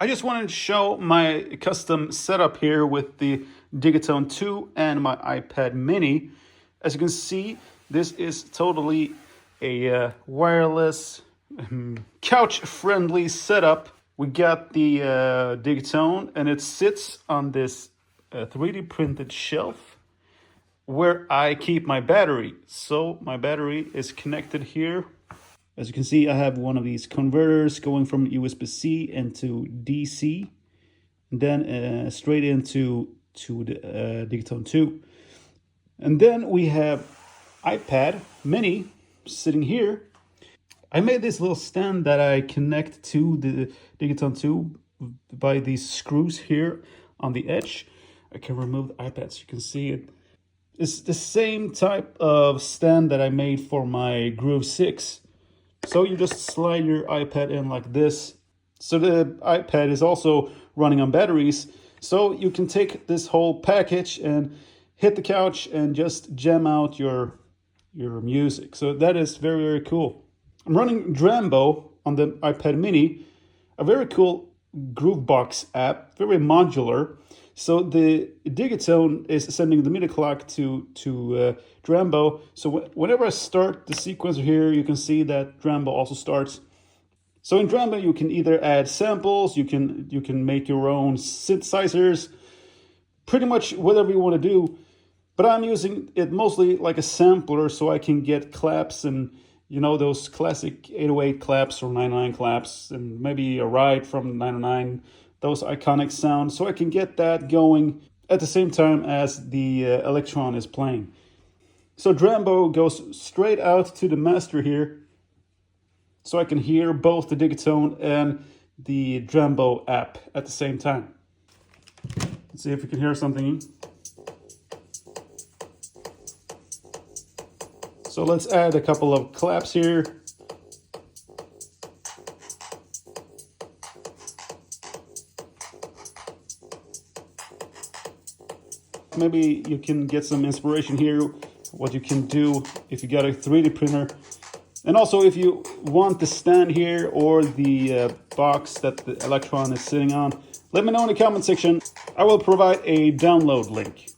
I just wanted to show my custom setup here with the Digitone 2 and my iPad mini. As you can see, this is totally a wireless, couch-friendly setup. We got the Digitone and it sits on this 3D printed shelf where I keep my battery. So my battery is connected here. As you can see, I have one of these converters going from USB-C into DC, and then straight into the Digitone 2. And then we have iPad mini sitting here. I made this little stand that I connect to the Digitone 2 by these screws here on the edge. I can remove the iPad so you can see it. It's the same type of stand that I made for my Groove 6. So you just slide your iPad in like this. So the iPad is also running on batteries. So you can take this whole package and hit the couch and just jam out your music. So that is very, very cool. I'm running Drambo on the iPad mini, a very cool Groovebox app, very modular. So the Digitone is sending the MIDI clock to Drambo. So whenever I start the sequencer here, you can see that Drambo also starts. So in Drambo, you can either add samples, you can make your own synthesizers, pretty much whatever you want to do. But I'm using it mostly like a sampler, so I can get claps and those classic 808 claps or 909 claps, and maybe a ride from 909. Those iconic sounds, so I can get that going at the same time as the Elektron is playing. So Drambo goes straight out to the master here, so I can hear both the Digitone and the Drambo app at the same time. Let's see if we can hear something. So let's add a couple of claps here. Maybe you can get some inspiration here, what you can do if you got a 3D printer. And also if you want the stand here or the box that the Elektron is sitting on, let me know in the comment section. I will provide a download link.